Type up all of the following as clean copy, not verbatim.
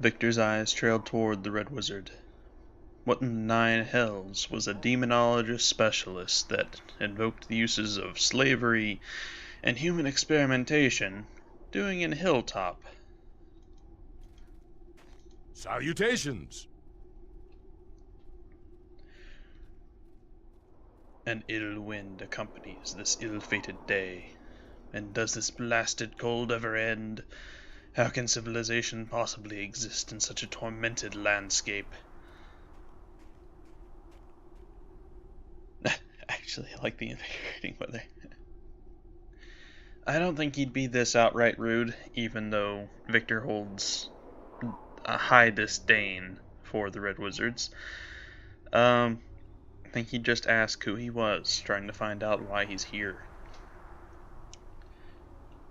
Victor's eyes trailed toward the Red Wizard. What in the nine hells was a demonologist specialist that invoked the uses of slavery and human experimentation doing in Hilltop? Salutations! An ill wind accompanies this ill-fated day. And does this blasted cold ever end? How can civilization possibly exist in such a tormented landscape? Actually, I like the invigorating weather. I don't think he'd be this outright rude, even though Victor holds a high disdain for the Red Wizards. I think he'd just ask who he was, trying to find out why he's here.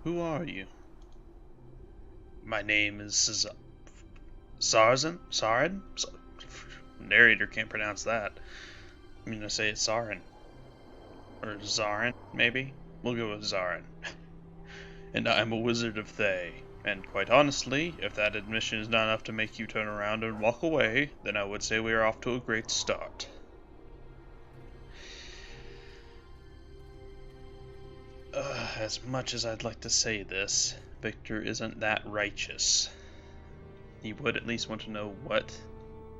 Who are you? My name is Sarzan? Sarin? Narrator can't pronounce that. I'm gonna say it's Sarin. Or Zarin, maybe? We'll go with Zarin. And I'm a wizard of Thay. And quite honestly, if that admission is not enough to make you turn around and walk away, then I would say we are off to a great start. As much as I'd like to say this, Victor isn't that righteous. He would at least want to know what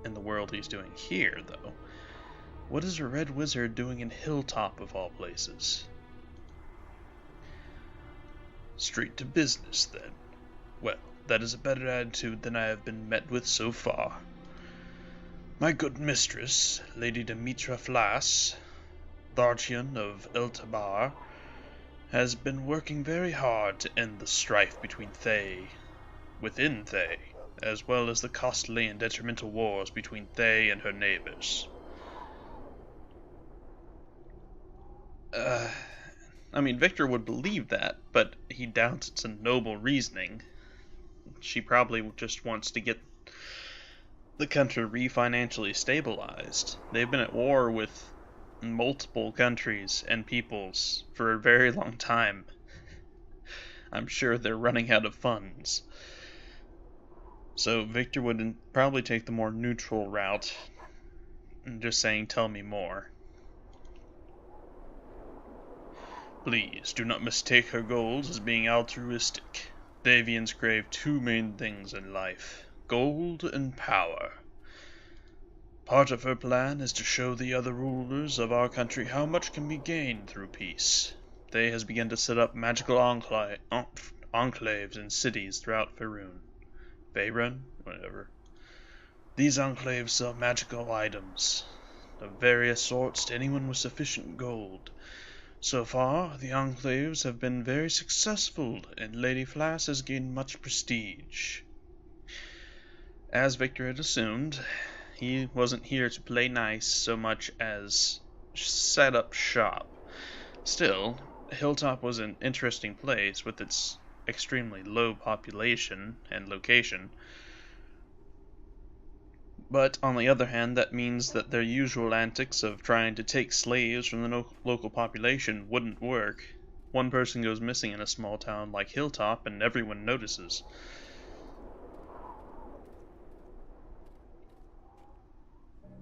in the world he's doing here, though. What is a Red Wizard doing in Hilltop, of all places? Straight to business, then. Well, that is a better attitude than I have been met with so far. My good mistress, Lady Demetra Flass, Tharchian of Eltabar, has been working very hard to end the strife between within Thay, as well as the costly and detrimental wars between Thay and her neighbors. I mean, Victor would believe that, but he doubts it's a noble reasoning. She probably just wants to get the country re-financially stabilized. They've been at war with multiple countries and peoples for a very long time. I'm sure they're running out of funds. So Victor would probably take the more neutral route and just saying, tell me more. Please, do not mistake her goals as being altruistic. Davians crave two main things in life, gold and power. Part of her plan is to show the other rulers of our country how much can be gained through peace. Thay has begun to set up magical enclaves in cities throughout Faerun, whatever. These enclaves sell magical items of various sorts to anyone with sufficient gold. So far, the enclaves have been very successful, and Lady Flass has gained much prestige. As Victor had assumed, he wasn't here to play nice so much as set up shop. Still, Hilltop was an interesting place with its extremely low population and location. But on the other hand, that means that their usual antics of trying to take slaves from the local population wouldn't work. One person goes missing in a small town like Hilltop and everyone notices.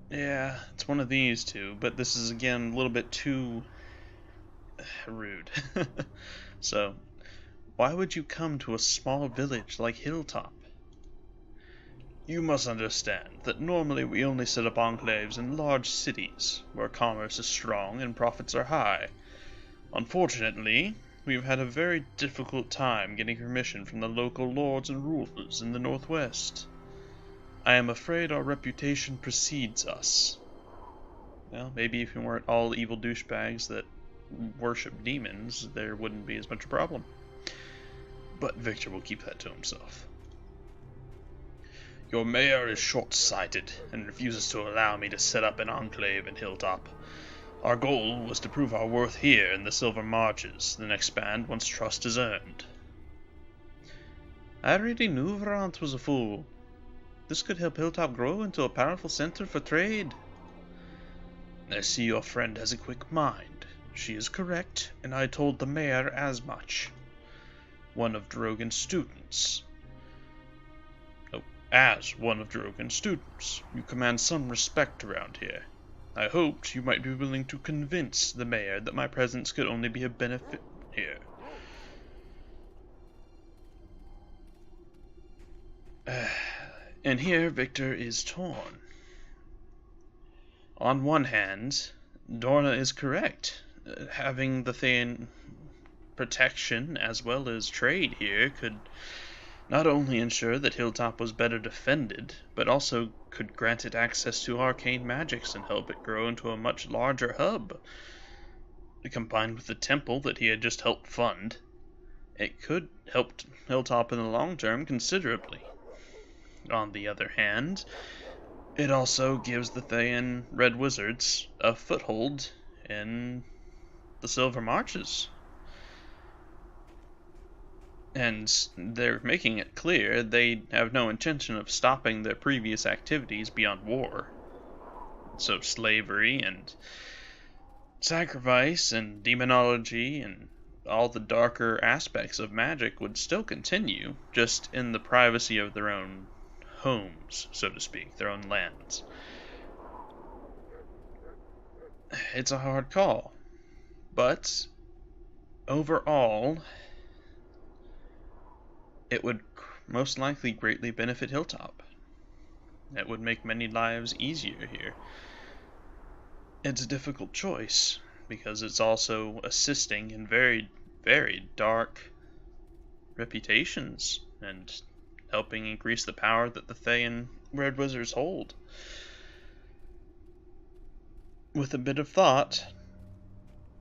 Yeah, it's one of these two, but this is again a little bit too rude. So, why would you come to a small village like Hilltop? You must understand that normally we only set up enclaves in large cities, where commerce is strong and profits are high. Unfortunately, we've had a very difficult time getting permission from the local lords and rulers in the northwest. I am afraid our reputation precedes us. Well, maybe if we weren't all evil douchebags that worship demons, there wouldn't be as much a problem. But Victor will keep that to himself. Your mayor is short-sighted and refuses to allow me to set up an enclave in Hilltop. Our goal was to prove our worth here in the Silver Marches, then expand once trust is earned. I already knew Vrant was a fool. This could help Hilltop grow into a powerful center for trade. I see your friend has a quick mind. She is correct, and I told the mayor as much. One of Drogon's students. Oh, As one of Drogon's students, you command some respect around here. I hoped you might be willing to convince the mayor that my presence could only be a benefit here. And here Victor is torn. On one hand, Dorna is correct. Having the Thayan protection as well as trade here could not only ensure that Hilltop was better defended, but also could grant it access to arcane magics and help it grow into a much larger hub. Combined with the temple that he had just helped fund, it could help Hilltop in the long term considerably. On the other hand, it also gives the Thayan Red Wizards a foothold in the Silver Marches. And they're making it clear they have no intention of stopping their previous activities beyond war. So slavery and sacrifice and demonology and all the darker aspects of magic would still continue, just in the privacy of their own homes, so to speak, their own lands. It's a hard call, but overall, it would most likely greatly benefit Hilltop. It would make many lives easier here. It's a difficult choice, because it's also assisting in very, very dark reputations, and helping increase the power that the Thayan Red Wizards hold. With a bit of thought,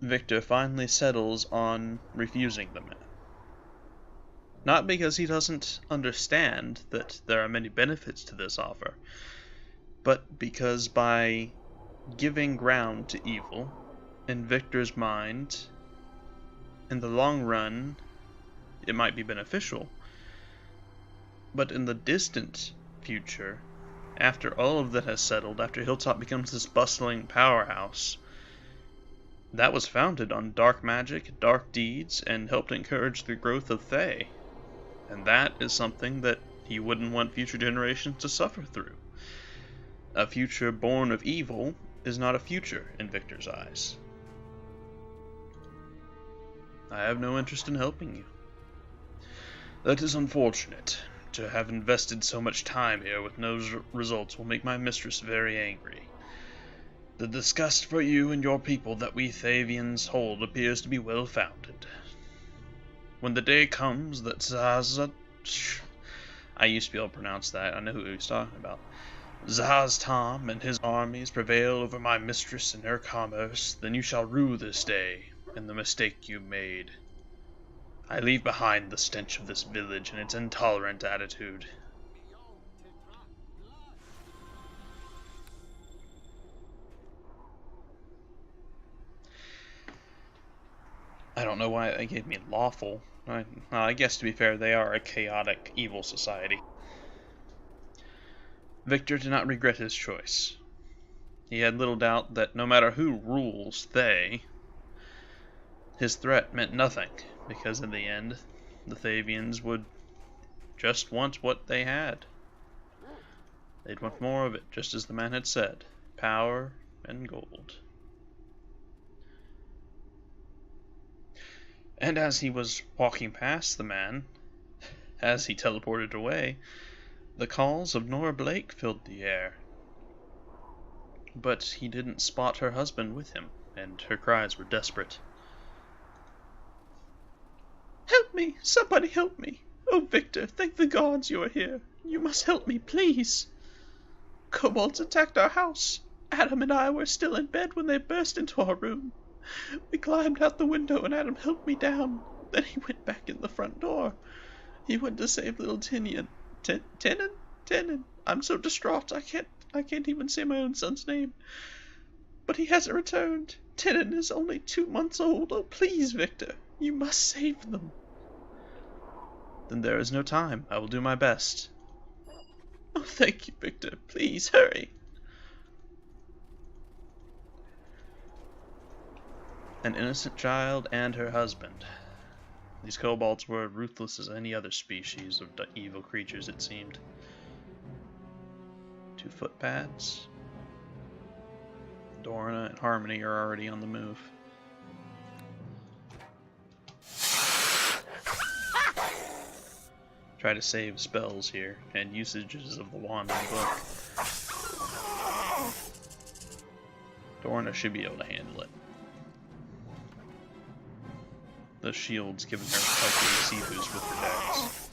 Victor finally settles on refusing the man. Not because he doesn't understand that there are many benefits to this offer, but because by giving ground to evil, in Victor's mind, in the long run, it might be beneficial. But in the distant future, after all of that has settled, after Hilltop becomes this bustling powerhouse, that was founded on dark magic, dark deeds, and helped encourage the growth of Thay. And that is something that he wouldn't want future generations to suffer through. A future born of evil is not a future in Victor's eyes. I have no interest in helping you. That is unfortunate. To have invested so much time here with no results will make my mistress very angry. The disgust for you and your people that we Thavians hold appears to be well founded. When the day comes that I used to be able to pronounce that, I know who he was talking about. Tom and his armies prevail over my mistress and her commerce, then you shall rue this day and the mistake you made. I leave behind the stench of this village and its intolerant attitude. I don't know why they gave me lawful. I guess to be fair, they are a chaotic, evil society. Victor did not regret his choice. He had little doubt that no matter who rules Thay, his threat meant nothing, because in the end, the Thavians would just want what they had. They'd want more of it, just as the man had said, power and gold. And as he was walking past the man, as he teleported away, the calls of Nora Blake filled the air. But he didn't spot her husband with him, and her cries were desperate. "Help me! Somebody help me! Oh, Victor, thank the gods you are here! You must help me, please! Kobolds attacked our house. Adam and I were still in bed when they burst into our room. We climbed out the window and Adam helped me down. Then he went back in the front door. He went to save little Tinian. Tenon? I'm so distraught I can't even say my own son's name. But he hasn't returned. Tenon is only 2 months old. Oh, please, Victor, you must save them." "Then there is no time. I will do my best." "Oh, thank you, Victor. Please, hurry." An innocent child and her husband. These kobolds were ruthless as any other species of evil creatures, it seemed. 2 footpads. Dorna and Harmony are already on the move. Try to save spells here and usages of the wand in the book. Dorna should be able to handle it. The shield's giving her a healthy AC boost with her dex.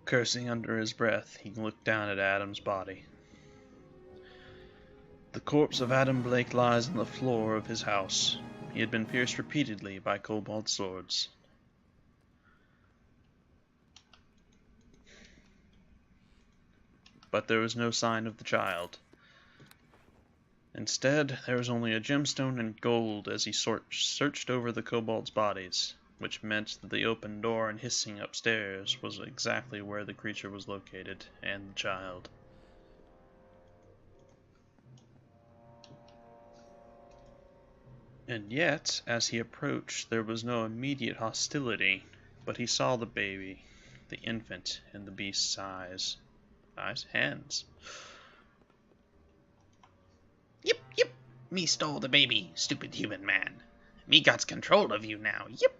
Cursing under his breath, he looked down at Adam's body. The corpse of Adam Blake lies on the floor of his house. He had been pierced repeatedly by kobold swords. But there was no sign of the child. Instead, there was only a gemstone and gold as he searched over the kobolds' bodies, which meant that the open door and hissing upstairs was exactly where the creature was located, and the child. And yet, as he approached, there was no immediate hostility, but he saw the baby, the infant, in the beast's eyes. Hands. Yip, yip. Me stole the baby, stupid human man. Me got control of you now. Yip.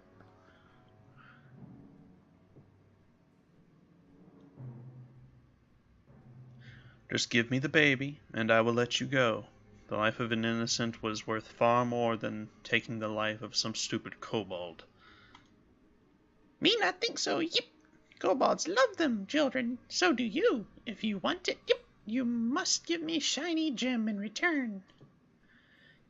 Just give me the baby, and I will let you go. The life of an innocent was worth far more than taking the life of some stupid kobold. Me not think so. Yip. Kobolds love them, children. So do you. If you want it, yip, you must give me shiny gem in return.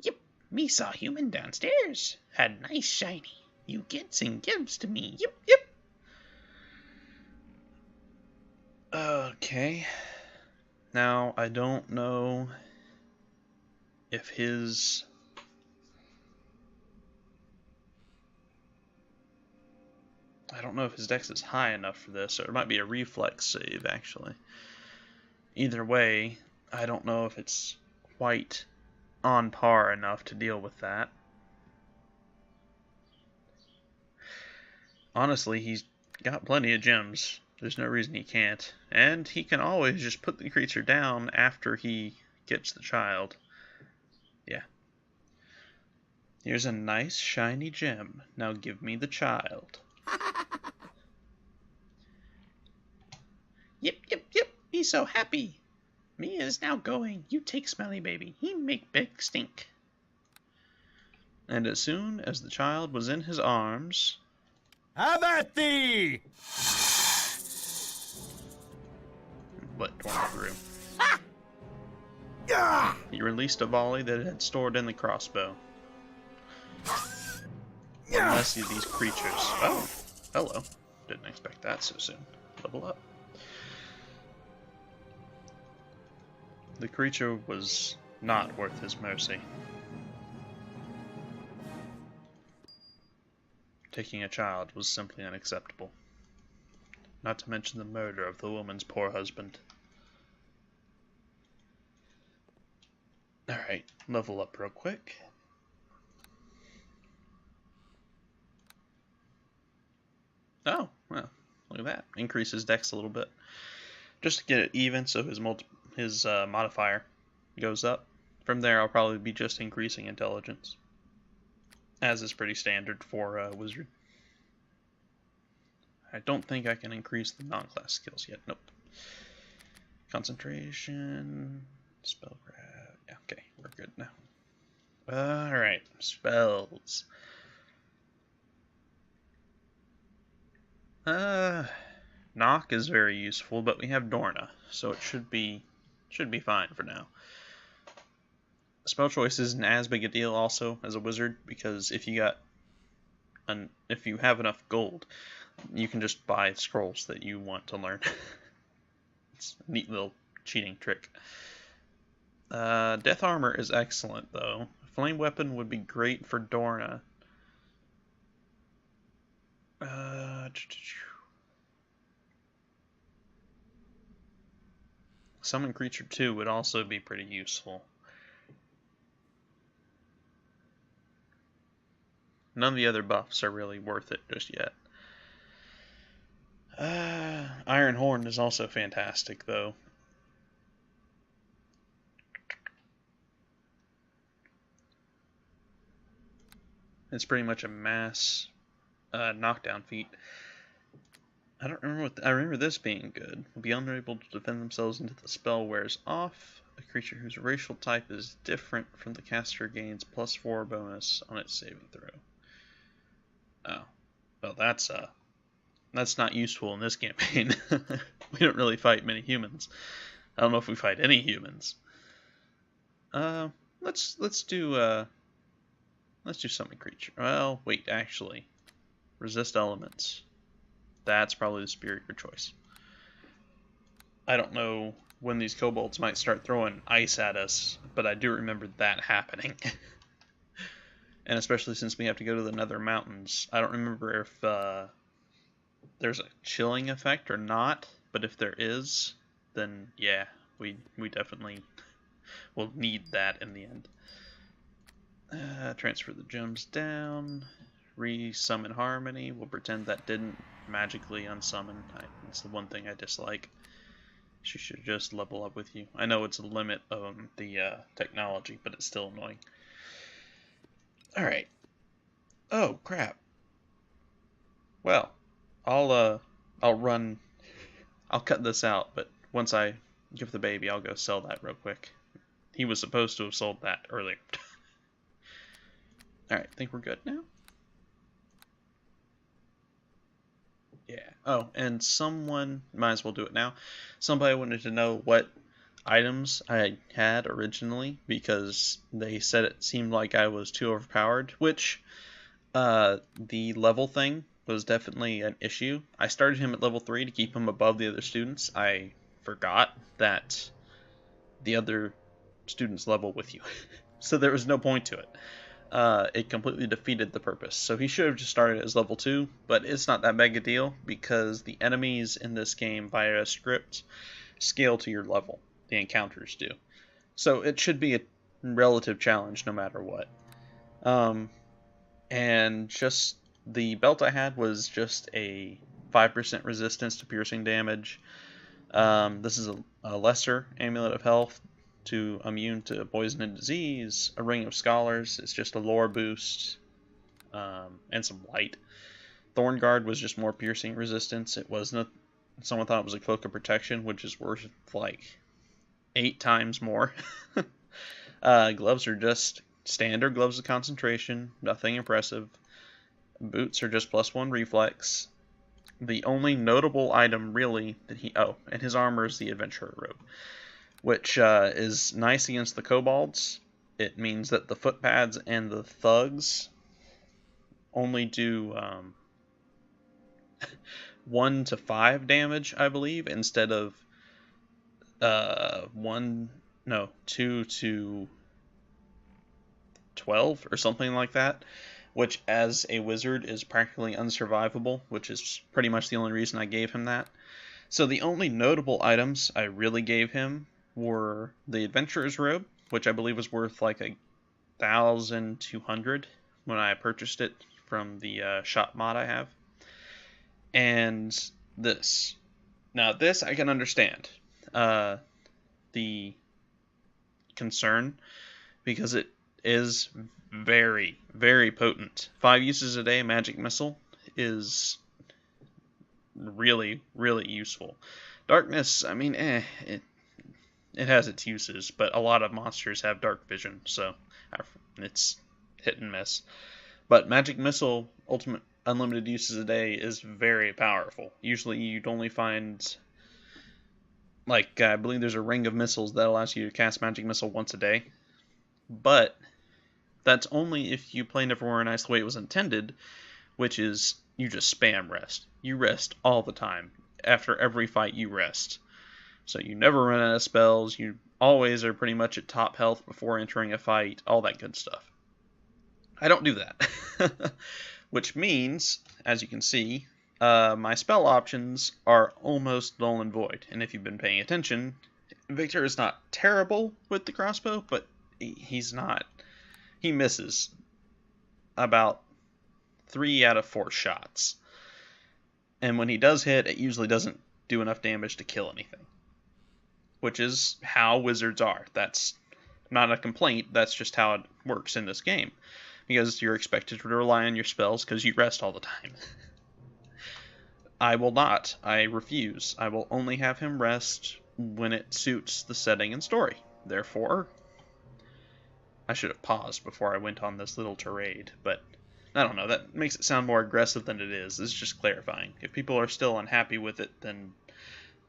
Yip, me saw human downstairs. Had nice shiny. You gets and gives to me. Yip, yip. Okay. Now, I don't know if his... I don't know if his dex is high enough for this, or it might be a reflex save, actually. Either way, I don't know if it's quite on par enough to deal with that. Honestly, he's got plenty of gems. There's no reason he can't. And he can always just put the creature down after he gets the child. Yeah. Here's a nice shiny gem. Now give me the child. Yip, yip, yip. Me so happy. Me is now going. You take smelly baby. He make big stink. And as soon as the child was in his arms... Have at thee! Let Dorna through. Ah! He released a volley that it had stored in the crossbow. Unless these creatures... Oh, hello. Didn't expect that so soon. Level up. The creature was not worth his mercy. Taking a child was simply unacceptable. Not to mention the murder of the woman's poor husband. Alright, level up real quick. Oh, well, look at that. Increases dex a little bit. Just to get it even so his modifier goes up. From there, I'll probably be just increasing intelligence. As is pretty standard for a wizard. I don't think I can increase the non-class skills yet. Nope. Concentration. Spell grab. Yeah, okay, we're good now. Alright, spells. Knock is very useful, but we have Dorna, so it should be fine for now. Spell choice isn't as big a deal also as a wizard, because if you have enough gold, you can just buy scrolls that you want to learn. It's a neat little cheating trick. Death armor is excellent though. Flame weapon would be great for Dorna. Summon creature 2 would also be pretty useful. None of the other buffs are really worth it just yet. Iron Horn is also fantastic, though. It's pretty much a mass knockdown feat. I don't remember I remember this being good. Will be unable to defend themselves until the spell wears off. A creature whose racial type is different from the caster gains +4 bonus on its saving throw. Oh, well, that's not useful in this campaign. We don't really fight many humans. I don't know if we fight any humans. Let's do summon creature. Well, wait, actually, resist elements. That's probably the superior choice. I don't know when these kobolds might start throwing ice at us, but I do remember that happening. And especially since we have to go to the Nether Mountains, I don't remember if there's a chilling effect or not, but if there is, then yeah, we definitely will need that in the end. Transfer the gems down, re-summon Harmony. We'll pretend that didn't magically unsummon. It's the one thing I dislike. She should just level up with you. I know it's a limit of the technology, but it's still annoying. Alright. Oh, crap. Well, I'll cut this out, but once I give the baby, I'll go sell that real quick. He was supposed to have sold that earlier. Alright, think we're good now? Yeah. Oh, and someone, might as well do it now. Somebody wanted to know what items I had originally, because they said it seemed like I was too overpowered, which the level thing was definitely an issue. I started him at level 3 to keep him above the other students. I forgot that the other students level with you. So there was no point to it. It completely defeated the purpose. So he should have just started as level 2, but it's not that big a deal because the enemies in this game via a script scale to your level. The encounters do. So it should be a relative challenge no matter what. And just the belt I had was just a 5% resistance to piercing damage. This is a lesser amulet of health to immune to poison and disease. A ring of scholars, it's just a lore boost, and some light. Thornguard was just more piercing resistance. It wasn't someone thought it was a cloak of protection, which is worth like 8 times more. Gloves are just standard gloves of concentration, nothing impressive. Boots are just +1 reflex. The only notable item really that and his armor is the adventurer robe, which is nice against the kobolds. It means that the footpads and the thugs only do 1 to 5 damage, I believe, instead of 2 to 12 or something like that, which as a wizard is practically unsurvivable, which is pretty much the only reason I gave him that. So the only notable items I really gave him were the adventurer's robe, which I believe was worth like 1,200 when I purchased it from the shop mod I have, and this. Now this I can understand the concern, because it is very, very potent. 5 uses a day magic missile is really, really useful. Darkness, I mean, it has its uses, but a lot of monsters have dark vision, so it's hit and miss. But magic missile, ultimate unlimited uses a day, is very powerful. Usually you'd only find, like, I believe there's a ring of missiles that allows you to cast magic missile once a day, but that's only if you play Neverwhere Nice the way it was intended, which is you just spam rest. You rest all the time. After every fight, you rest. So you never run out of spells. You always are pretty much at top health before entering a fight. All that good stuff. I don't do that. Which means, as you can see, my spell options are almost null and void. And if you've been paying attention, Victor is not terrible with the crossbow, but he's not. He misses about 3 out of 4 shots. And when he does hit, it usually doesn't do enough damage to kill anything. Which is how wizards are. That's not a complaint, that's just how it works in this game. Because you're expected to rely on your spells because you rest all the time. I will not. I refuse. I will only have him rest when it suits the setting and story. Therefore, I should have paused before I went on this little tirade, but I don't know, that makes it sound more aggressive than it is. It's just clarifying. If people are still unhappy with it, then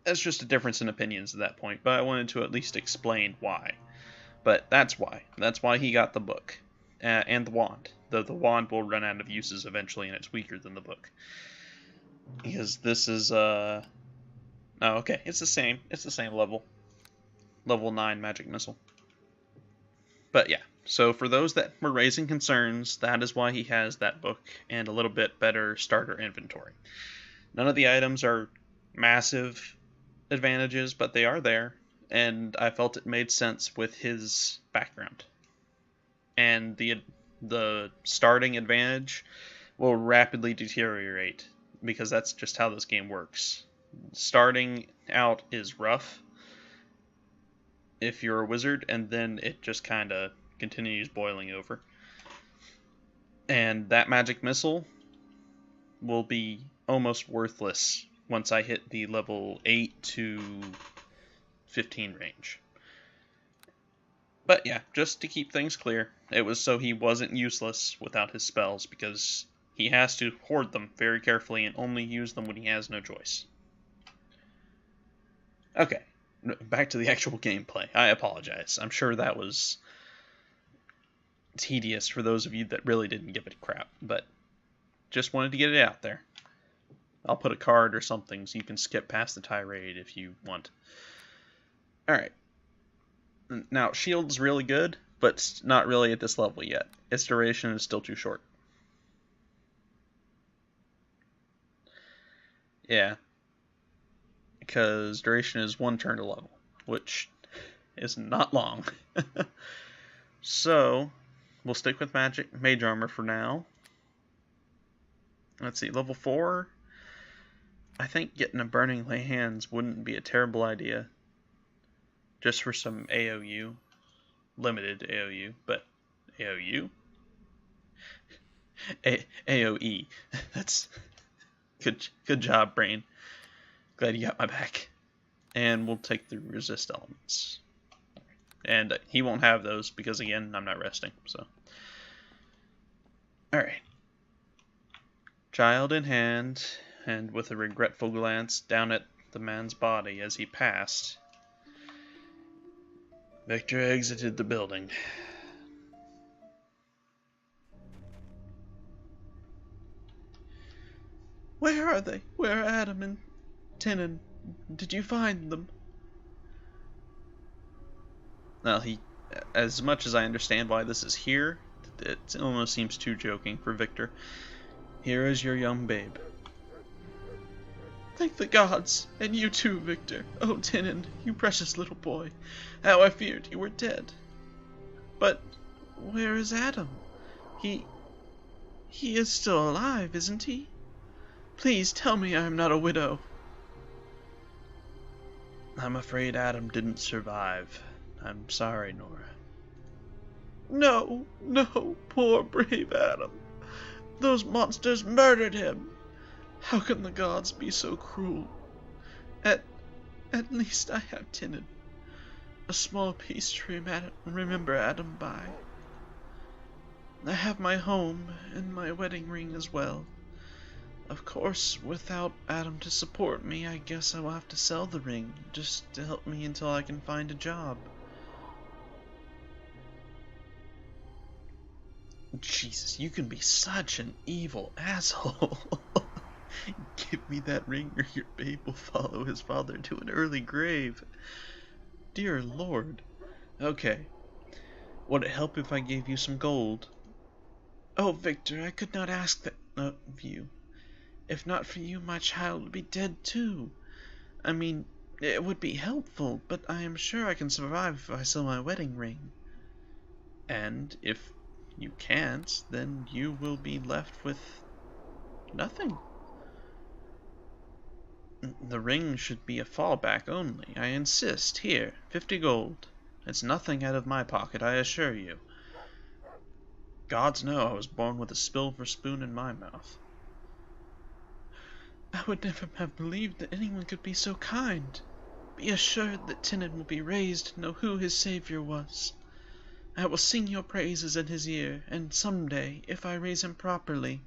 that's just a difference in opinions at that point, but I wanted to at least explain why. But that's why. That's why he got the book. And the wand. Though the wand will run out of uses eventually, and it's weaker than the book. Because this is, Oh, okay, it's the same. It's the same level. Level 9 magic missile. But yeah, so for those that were raising concerns, that is why he has that book and a little bit better starter inventory. None of the items are massive advantages, but they are there, and I felt it made sense with his background. And the starting advantage will rapidly deteriorate, because that's just how this game works. Starting out is rough if you're a wizard, and then it just kind of continues boiling over. And that magic missile will be almost worthless once I hit the level 8 to 15 range. But yeah, just to keep things clear, it was so he wasn't useless without his spells, because he has to hoard them very carefully and only use them when he has no choice. Okay, back to the actual gameplay. I apologize. I'm sure that was tedious for those of you that really didn't give it a crap, but just wanted to get it out there. I'll put a card or something so you can skip past the tirade if you want. Alright. Now, shield's really good, but not really at this level yet. Its duration is still too short. Yeah. Because duration is 1 turn to level, which is not long. So, we'll stick with mage armor for now. Let's see, level 4. I think getting a Burning Lay Hands wouldn't be a terrible idea. Just for some AOU. Limited AOU, but AOU? AOE. That's good job, brain. Glad you got my back. And we'll take the resist elements. And he won't have those because, again, I'm not resting. So, alright. Child in hand, and with a regretful glance down at the man's body as he passed, Victor exited the building. Where are they? Where are Adam and Tenon? Did you find them? Well, as much as I understand why this is here, it almost seems too joking for Victor. Here is your young babe. Thank the gods, and you too, Victor. Oh, Tenon, you precious little boy. How I feared you were dead. But where is Adam? He is still alive, isn't he? Please tell me I am not a widow. I'm afraid Adam didn't survive. I'm sorry, Nora. No, no, poor brave Adam. Those monsters murdered him. How can the gods be so cruel? At least I have Tenon. A small piece to remember Adam by. I have my home and my wedding ring as well. Of course, without Adam to support me, I guess I will have to sell the ring, just to help me until I can find a job. Jesus, you can be such an evil asshole. Give me that ring or your babe will follow his father to an early grave. Dear Lord. Okay. Would it help if I gave you some gold? Oh, Victor, I could not ask that of you. If not for you, my child would be dead too. I mean, it would be helpful, but I am sure I can survive if I sell my wedding ring. And if you can't, then you will be left with nothing. The ring should be a fallback only. I insist. Here, 50 gold. It's nothing out of my pocket, I assure you. Gods know I was born with a silver spoon in my mouth. I would never have believed that anyone could be so kind. Be assured that Tinnen will be raised to know who his savior was. I will sing your praises in his ear, and some day, if I raise him properly,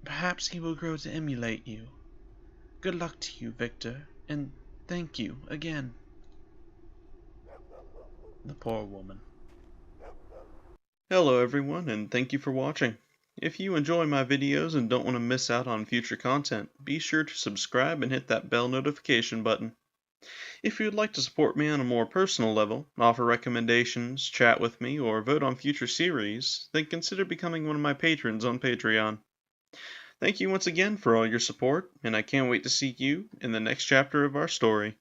perhaps he will grow to emulate you. Good luck to you, Victor, and thank you again. The poor woman. Hello everyone, and thank you for watching. If you enjoy my videos and don't want to miss out on future content, be sure to subscribe and hit that bell notification button. If you would like to support me on a more personal level, offer recommendations, chat with me, or vote on future series, then consider becoming one of my patrons on Patreon. Thank you once again for all your support, and I can't wait to see you in the next chapter of our story.